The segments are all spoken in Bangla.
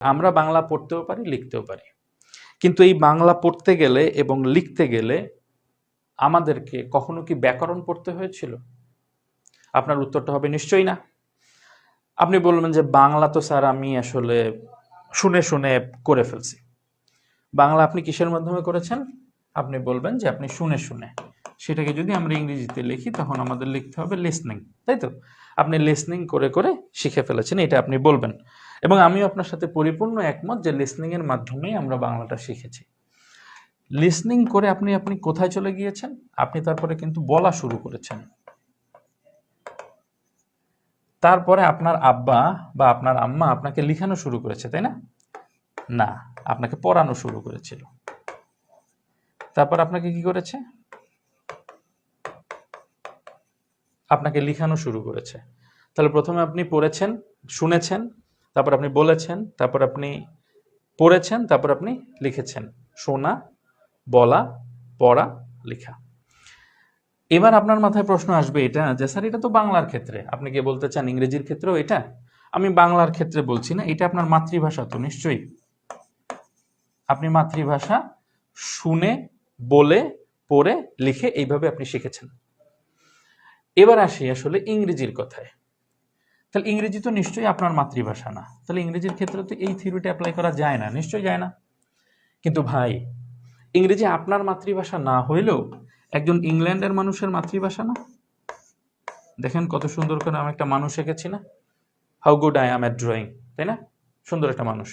আমরা বাংলা পড়তেও পারি, লিখতেও পারি, কিন্তু এই বাংলা পড়তে গেলে এবং লিখতে গেলে আমাদেরকে কখনো কি ব্যাকরণ পড়তে হয়েছিল? আপনার উত্তরটা হবে নিশ্চয়ই না। আপনি বলবেন যে বাংলা তো স্যার আমি আসলে শুনে শুনে করে ফেলছি। বাংলা আপনি কিসের মাধ্যমে করেছেন? আপনি বলবেন যে আপনি শুনে শুনে। সেটাকে যদি আমরা ইংরেজিতে লিখি তখন আমাদের লিখতে হবে লিসনিং, তাই তো? আপনি লিসনিং করে করে শিখে ফেলেছেন, এটা আপনি বলবেন। এবং আমিও আপনার সাথে পরিপূর্ণ একমত যে লিসনিং এর মাধ্যমেই আমরা বাংলাটা শিখেছি। লিসনিং করে আপনি আপনি কোথায় চলে গিয়েছেন? আপনি তারপরে কিন্তু বলা শুরু করেছেন। তারপরে আপনার আব্বা বা আপনার আম্মা আপনাকে লিখানো শুরু করেছে, তাই না? না, আপনাকে পড়ানো শুরু করেছিল। তারপর আপনাকে কি করেছে? আপনাকে লিখানো শুরু করেছে। তাহলে প্রথমে আপনি পড়েছেন, শুনেছেন, তারপর আপনি বলেছেন, তারপর আপনি পড়েছেন, তারপর আপনি লিখেছেন। শোনা, বলা, পড়া, লেখা। এবার আপনার মাথায় প্রশ্ন আসবে এটা যে স্যার এটা তো বাংলার ক্ষেত্রে, আপনি কি বলতে চান ইংরেজির ক্ষেত্রেও এটা? আমি বাংলার ক্ষেত্রে বলছি না, এটা আপনার মাতৃভাষা তো নিশ্চয়ই। আপনি মাতৃভাষা শুনে, বলে, পড়ে, লিখে এইভাবে আপনি শিখেছেন। এবার আসি আসলে ইংরেজির কথায়। তাহলে ইংরেজি তো নিশ্চয়ই আপনার মাতৃভাষা না, তাহলে ইংরেজির ক্ষেত্রে তো এই থিওরিটা অ্যাপ্লাই করা যায় না, নিশ্চয়ই যায় না। কিন্তু ভাই, ইংরেজি আপনার মাতৃভাষা না হইলেও একজন ইংল্যান্ডের মানুষের মাতৃভাষা না? দেখেন কত সুন্দর করে আমি একটা মানুষ এঁকেছি না? How good I am at drawing, তাই না? সুন্দর একটা মানুষ।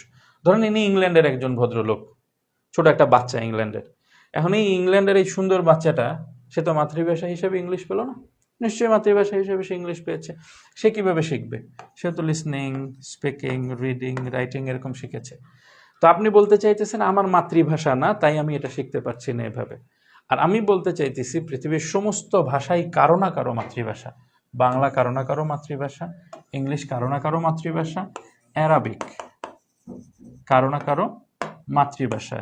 ধরেন ইনি ইংল্যান্ডের একজন ভদ্রলোক, ছোট একটা বাচ্চা ইংল্যান্ডের। এখন এই ইংল্যান্ডের এই সুন্দর বাচ্চাটা, সে তো মাতৃভাষা হিসেবে ইংলিশ পেল না? নিশ্চয়ই মাতৃভাষা হিসেবে সে ইংলিশ পেয়েছে। সে কিভাবে শিখবে? সে তো লিসনিং, স্পিকিং, রিডিং, রাইটিং এরকম শিখেছে। তো আপনি বলতে চাইতেছেন আমার মাতৃভাষা না, তাই আমি এটা শিখতে পারছি না এভাবে। আর আমি বলতে চাইতেছি পৃথিবীর সমস্ত ভাষাই কারো না কারো মাতৃভাষা। বাংলা কারো না কারো মাতৃভাষা, ইংলিশ কারো না কারো মাতৃভাষা, অ্যারাবিক কারো না কারো মাতৃভাষা,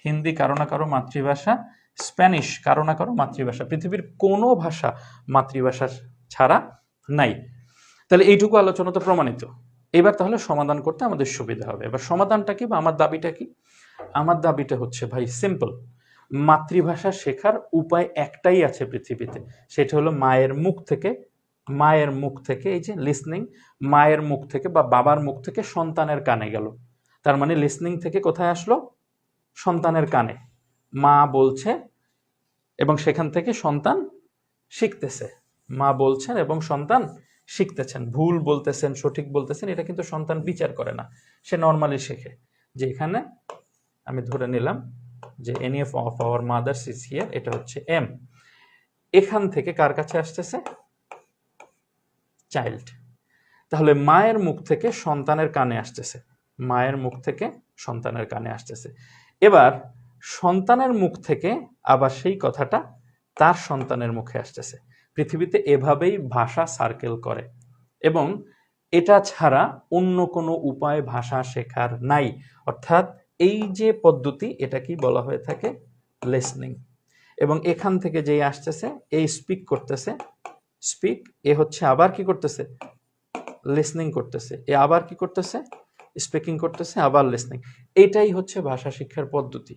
হিন্দি কারো না কারো মাতৃভাষা, স্প্যানিশ কারো না কারো মাতৃভাষা। পৃথিবীর কোনো ভাষা মাতৃভাষা ছাড়া নাই। তাহলে এইটুকু আলোচনা তো প্রমাণিত। এবার তাহলে সমাধান করতে আমাদের সুবিধা হবে। এবার সমাধানটা কি বা আমার দাবিটা কি? আমার দাবিটা হচ্ছে ভাই সিম্পল। মাতৃভাষা শেখার উপায় একটাই আছে পৃথিবীতে, সেটা হলো মায়ের মুখ থেকে। মায়ের মুখ থেকে, এই যে লিসনিং, মায়ের মুখ থেকে বা বাবার মুখ থেকে সন্তানের কানে গেল। তার মানে লিসনিং থেকে কোথায় আসলো? সন্তানের কানে। মা বলছে এবং সেখান থেকে সন্তান শিখতেছে। মা বলছেন এবং সন্তান শিখতেছেন। ভুল বলতেছেন, সঠিক বলতেছেন, এটা কিন্তু সন্তান বিচার করে না, সে নর্মালি শেখে। যে এখানে আমি ধরে নিলাম যে any of our mother's is here, এটা হচ্ছে এম। এখান থেকে কার কাছে আসতেছে? চাইল্ড। তাহলে মায়ের মুখ থেকে সন্তানের কানে আসতেছে, মায়ের মুখ থেকে সন্তানের কানে আসতেছে। এবার সন্তানের মুখ থেকে আবার সেই কথাটা তার সন্তানের মুখে আসতেছে। পৃথিবীতে এভাবেই ভাষা সার্কেল করে এবং এটা ছাড়া অন্য কোনো উপায় ভাষা শেখার নাই। অর্থাৎ এই যে পদ্ধতি, এটা কি বলা হয়ে থাকে? লিসনিং। এবং এখান থেকে যেই আসতেছে, এই স্পিক করতেছে, স্পিক, এ হচ্ছে আবার কি করতেছে? লিসনিং করতেছে। এ আবার কি করতেছে? স্পিকিং করতেছে, আবার লিসনিং। এটাই হচ্ছে ভাষা শিক্ষার পদ্ধতি।